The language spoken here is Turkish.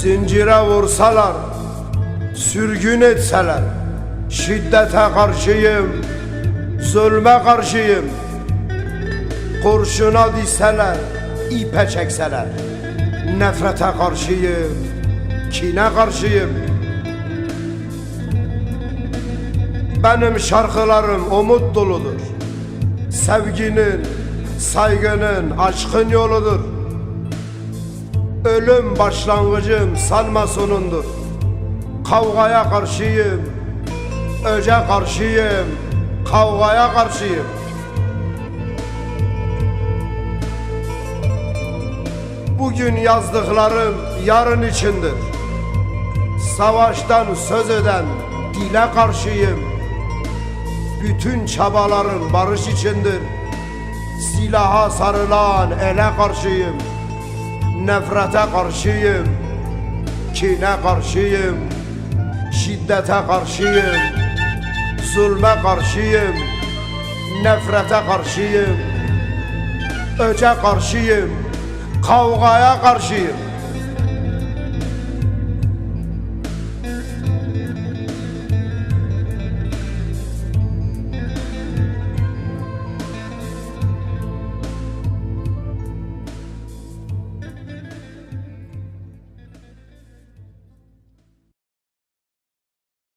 Zincire vursalar, sürgün etseler, şiddete karşıyım, zulme karşıyım. Kurşuna dizseler, ipe çekseler, nefrete karşıyım, kine karşıyım. Benim şarkılarım umut doludur. Sevginin, saygının, aşkın yoludur. Ölüm başlangıcım, sanma sonundur. Kavgaya karşıyım, öce karşıyım, kavgaya karşıyım. Bugün yazdıklarım yarın içindir. Savaştan söz eden dile karşıyım. Bütün çabalarım barış içindir. Silaha sarılan ele karşıyım. Nefrete karşıyım, kine karşıyım, şiddete karşıyım, zulme karşıyım, nefrete karşıyım, öce karşıyım, kavgaya karşıyım.